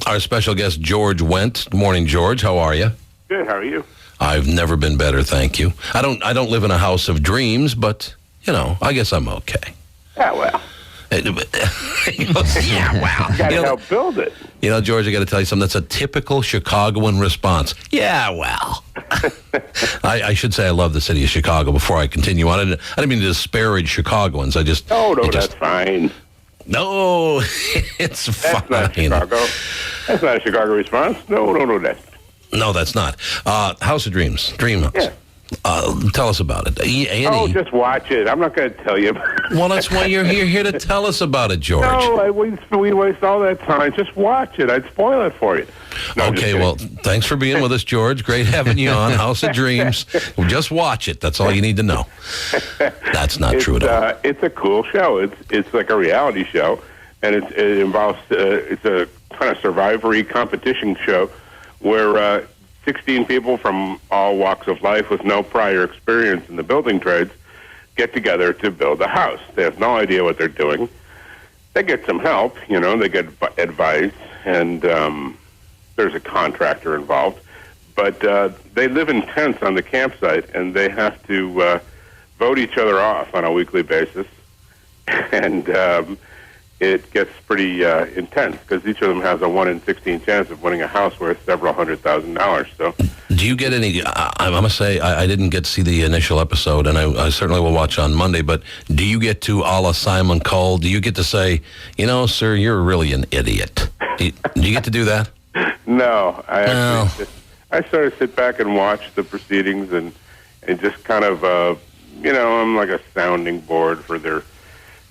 Our special guest, George Wendt. Morning, George. How are you? Good. How are you? I've never been better, thank you. I don't live in a house of dreams, but, I guess I'm okay. Yeah, well. He goes, yeah, wow. You got to help build it. George, I got to tell you something. That's a typical Chicagoan response. Yeah, well. I should say I love the city of Chicago before I continue on. I didn't mean to disparage Chicagoans. No, that's fine. No, it's fine. That's not Chicago. That's not a Chicago response. No, that's... No, that's not. House of Dreams, Dream House. Yeah. Tell us about it. Just watch it. I'm not going to tell you. Well, that's why you're here to tell us about it, George. No, we waste all that time. Just watch it. I'd spoil it for you. No, okay, well, thanks for being with us, George. Great having you on House of Dreams. Just watch it. That's all you need to know. That's not true at all. It's a cool show. It's like a reality show, and it involves it's a kind of survivory competition show where 16 people from all walks of life with no prior experience in the building trades get together to build a house. They have no idea what they're doing. They get some help, they get advice, and there's a contractor involved. But they live in tents on the campsite, and they have to vote each other off on a weekly basis. And it gets pretty intense because each of them has a 1 in 16 chance of winning a house worth several $100,000. So, do you get any? I must say I didn't get to see the initial episode, and I certainly will watch on Monday. But do you get to, a la Simon Cowell? Do you get to say, sir, you're really an idiot? Do you get to do that? No, I sort of sit back and watch the proceedings and just kind of I'm like a sounding board for their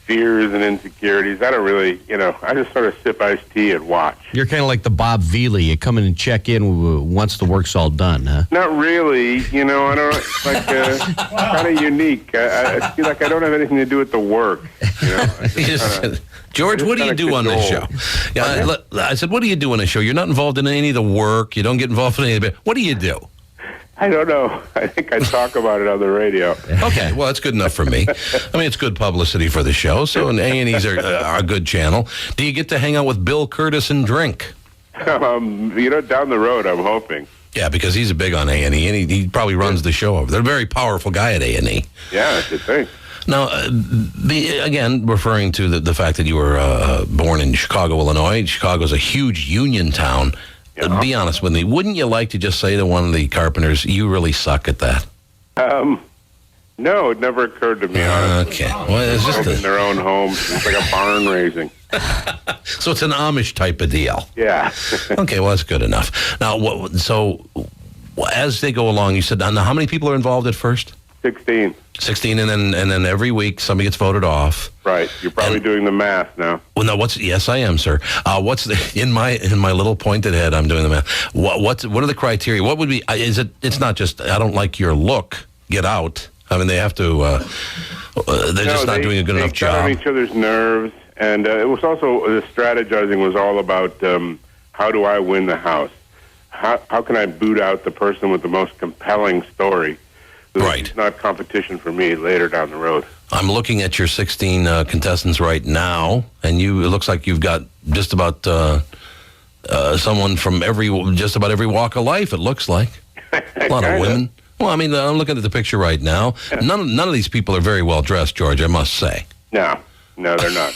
fears and insecurities. I don't really, I just sort of sip iced tea and watch. You're kind of like the Bob Veely. You come in and check in once the work's all done, huh? Not really. I don't, like, kind of unique. I feel like I don't have anything to do with the work. George, what do you do on this show? Yeah, I said, what do you do on this show? You're not involved in any of the work. You don't get involved in any of it. What do you do? I don't know. I think I talk about it on the radio. Okay, well, that's good enough for me. I mean, it's good publicity for the show, so A&Es are a good channel. Do you get to hang out with Bill Curtis and drink? Down the road, I'm hoping. Yeah, because he's big on A&E, and he probably runs the show over there. A very powerful guy at A&E. Yeah, I should think. Now, again, referring to the fact that you were born in Chicago, Illinois. Chicago's a huge union town. Yeah. Be honest with me. Wouldn't you like to just say to one of the carpenters, you really suck at that? No, it never occurred to me. Honestly. Okay. Well, it's just in their own homes. It's like a barn raising. So it's an Amish type of deal. Yeah. Okay, well, that's good enough. Now, so as they go along, you said, now how many people are involved at first? 16. 16, and then every week somebody gets voted off. Right. You're probably doing the math now. Well, no. Yes, I am, sir. What's in my little pointed head? I'm doing the math. What are the criteria? What would be? It's not just I don't like your look. Get out. I mean, they have to. They're just not doing a good enough job. They got on each other's nerves, and it was also the strategizing was all about how do I win the house? How can I boot out the person with the most compelling story? Right. It's not competition for me later down the road. I'm looking at your 16 contestants right now, and it looks like you've got just about someone from just about every walk of life, it looks like. A lot of women. Well, I mean, I'm looking at the picture right now. Yeah. None of these people are very well dressed, George, I must say. No, they're not.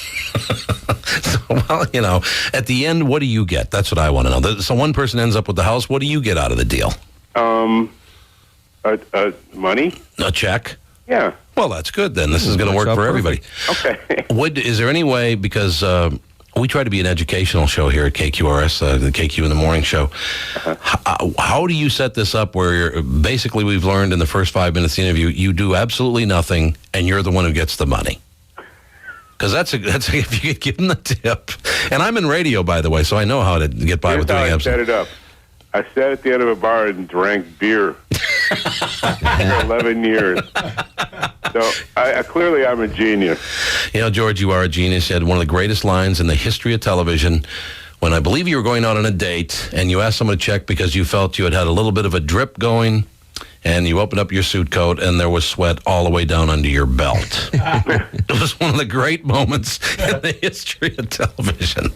So, well, at the end, what do you get? That's what I want to know. So one person ends up with the house. What do you get out of the deal? Money? A check? Yeah. Well, that's good then. This is going to work for everybody. Okay. Is there any way, because we try to be an educational show here at KQRS, the KQ in the Morning Show. Uh-huh. How do you set this up where basically we've learned in the first 5 minutes of the interview, you do absolutely nothing and you're the one who gets the money? Because that's if you get given the tip. And I'm in radio, by the way, so I know how to get by with doing absolutely. Set it up. I sat at the end of a bar and drank beer for 11 years. So clearly I'm a genius. George, you are a genius. You had one of the greatest lines in the history of television when I believe you were going out on a date and you asked someone to check because you felt you had a little bit of a drip going and you opened up your suit coat, and there was sweat all the way down under your belt. It was one of the great moments in the history of television.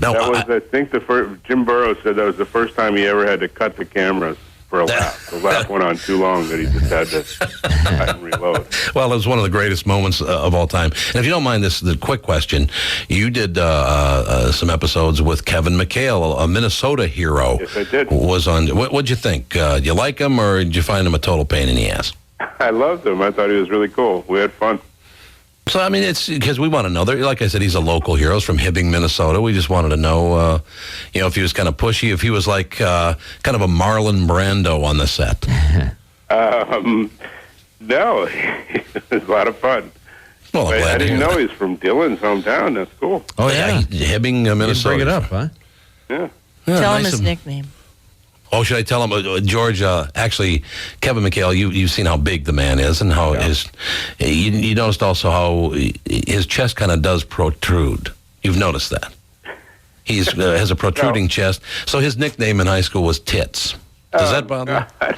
Now, That was, I think, the first. Jim Burrows said that was the first time he ever had to cut the cameras for a laugh. The laugh went on too long that he just had to cut and reload. well, it was one of the greatest moments of all time. And if you don't mind, this is the quick question. You did some episodes with Kevin McHale, a Minnesota hero. Yes, I did. Was on. What'd you think? Did you like him, or did you find him a total pain in the ass? I loved him. I thought he was really cool. We had fun. So, I mean, it's because we want to know. Like I said, he's a local hero. He's from Hibbing, Minnesota. We just wanted to know, if he was kind of pushy, if he was like kind of a Marlon Brando on the set. No, it was a lot of fun. Well, I'm glad I to didn't hear know that. he's from Dylan's hometown. That's cool. Oh, yeah. Hibbing, Minnesota. Bring it up, huh? Yeah. Yeah, Tell him nice his of- nickname. Oh, should I tell him, George? Actually, Kevin McHale, you've seen how big the man is, and how you noticed also how his chest kind of does protrude. You've noticed that he's has a protruding chest. So his nickname in high school was Tits. Does that bother you?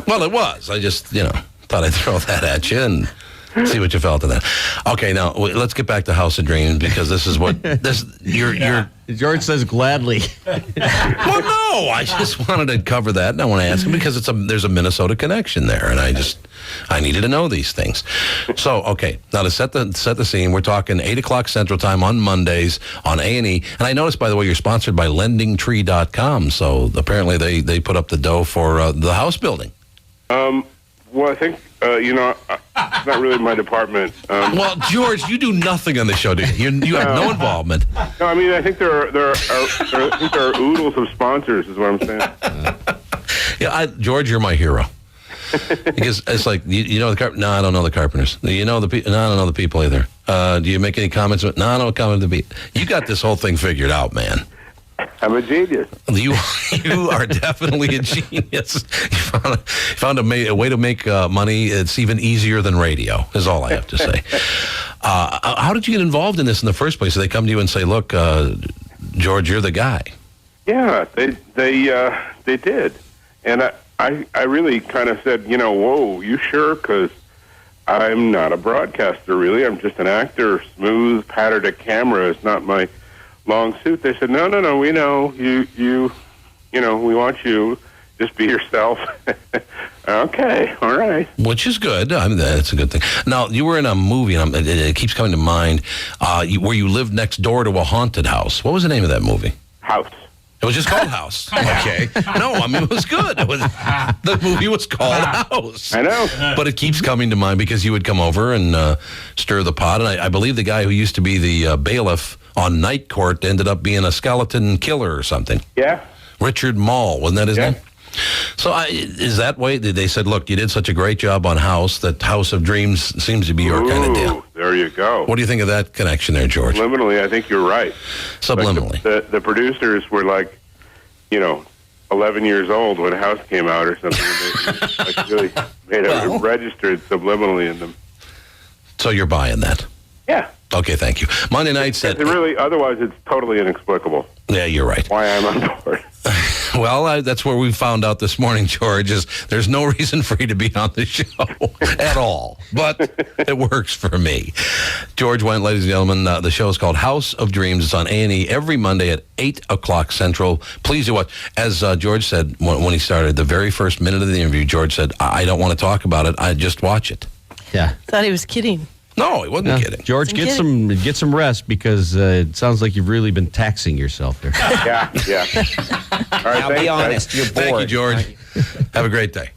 Well, it was. I just thought I'd throw that at you and see what you felt of that. Okay, now let's get back to House of Dreams, because this is what you're. George says gladly. Well, no, I just wanted to cover that, and I want to ask him because there's a Minnesota connection there, and I needed to know these things. So, okay, now to set the scene, we're talking 8 o'clock Central Time on Mondays on A&E, and I noticed, by the way, you're sponsored by LendingTree.com, so apparently they put up the dough for the house building. Well, I think it's not really my department. Well, George, you do nothing on the show, do you? You have no involvement. No, I mean, I think there are oodles of sponsors, is what I'm saying. Yeah, George, you're my hero. Because it's like, you know the carpenters? No, I don't know the carpenters. You know the people? No, I don't know the people either. Do you make any comments? No, I don't comment to be. You got this whole thing figured out, man. I'm a genius. You are definitely a genius. You found a way to make money. It's even easier than radio, is all I have to say. How did you get involved in this in the first place? So they come to you and say, look, George, you're the guy. Yeah, they did. And I really kind of said, whoa, you sure? Because I'm not a broadcaster, really. I'm just an actor. Smooth, pattered a camera is not my long suit. They said, no, we know. You we want you. Just be yourself. Okay, all right. Which is good. I mean, that's a good thing. Now, you were in a movie, and it keeps coming to mind, where you lived next door to a haunted house. What was the name of that movie? House. It was just called House. Okay. No, I mean, it was good. The movie was called House. I know. But it keeps coming to mind because you would come over and stir the pot. And I believe the guy who used to be the bailiff on Night Court ended up being a skeleton killer or something. Yeah. Richard Mall, wasn't that his name? So is that way? They said, look, you did such a great job on House that House of Dreams seems to be your kind of deal. There you go. What do you think of that connection there, George? Subliminally, I think you're right. Subliminally. Like the producers were like, 11 years old when House came out or something. They really made it registered subliminally in them. So you're buying that? Yeah. Okay, thank you. Monday night said... Otherwise it's totally inexplicable. Yeah, you're right. Why I'm on board. Well, that's where we found out this morning, George, is there's no reason for you to be on the show at all. But it works for me. George Wendt, ladies and gentlemen, the show is called House of Dreams. It's on A&E every Monday at 8 o'clock Central. Please do watch. As George said when he started, the very first minute of the interview, George said, I don't want to talk about it. I just watch it. Yeah. Thought he was kidding. No, he wasn't kidding. George, get some rest, because it sounds like you've really been taxing yourself there. Yeah. All right, Now, be honest, you're bored. Thank you, George. Have a great day.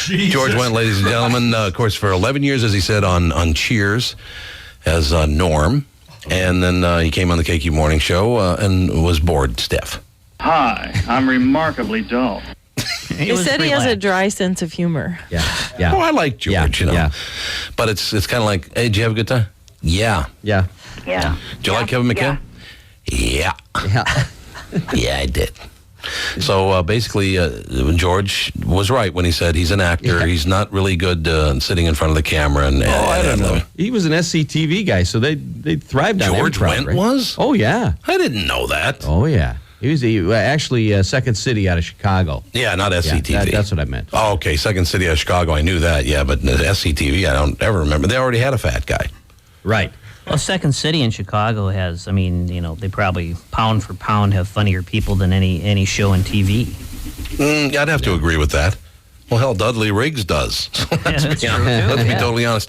George Wendt, ladies and gentlemen, of course, for 11 years, as he said, on Cheers as Norm. And then he came on the KQ Morning Show and was bored stiff. Hi, I'm remarkably dull. He said he has a dry sense of humor. Yeah. Oh, I like George, Yeah. But it's kind of like, hey, did you have a good time? Yeah. Yeah. Yeah. Did you like Kevin McHale? Yeah. Yeah, I did. So basically, George was right when he said he's an actor. Yeah. He's not really good sitting in front of the camera. And I don't know. He was an SCTV guy, so they thrived on George improv, Wendt right? was? Oh, yeah. I didn't know that. Oh, yeah. He was actually Second City out of Chicago. Yeah, not SCTV. Yeah, that's what I meant. Oh, okay. Second City of Chicago. I knew that. Yeah, but SCTV, I don't ever remember. They already had a fat guy. Right. Well, Second City in Chicago has, they probably pound for pound have funnier people than any show on TV. I'd have to agree with that. Well, hell, Dudley Riggs does. So Yeah, that's true, too. let's be totally honest.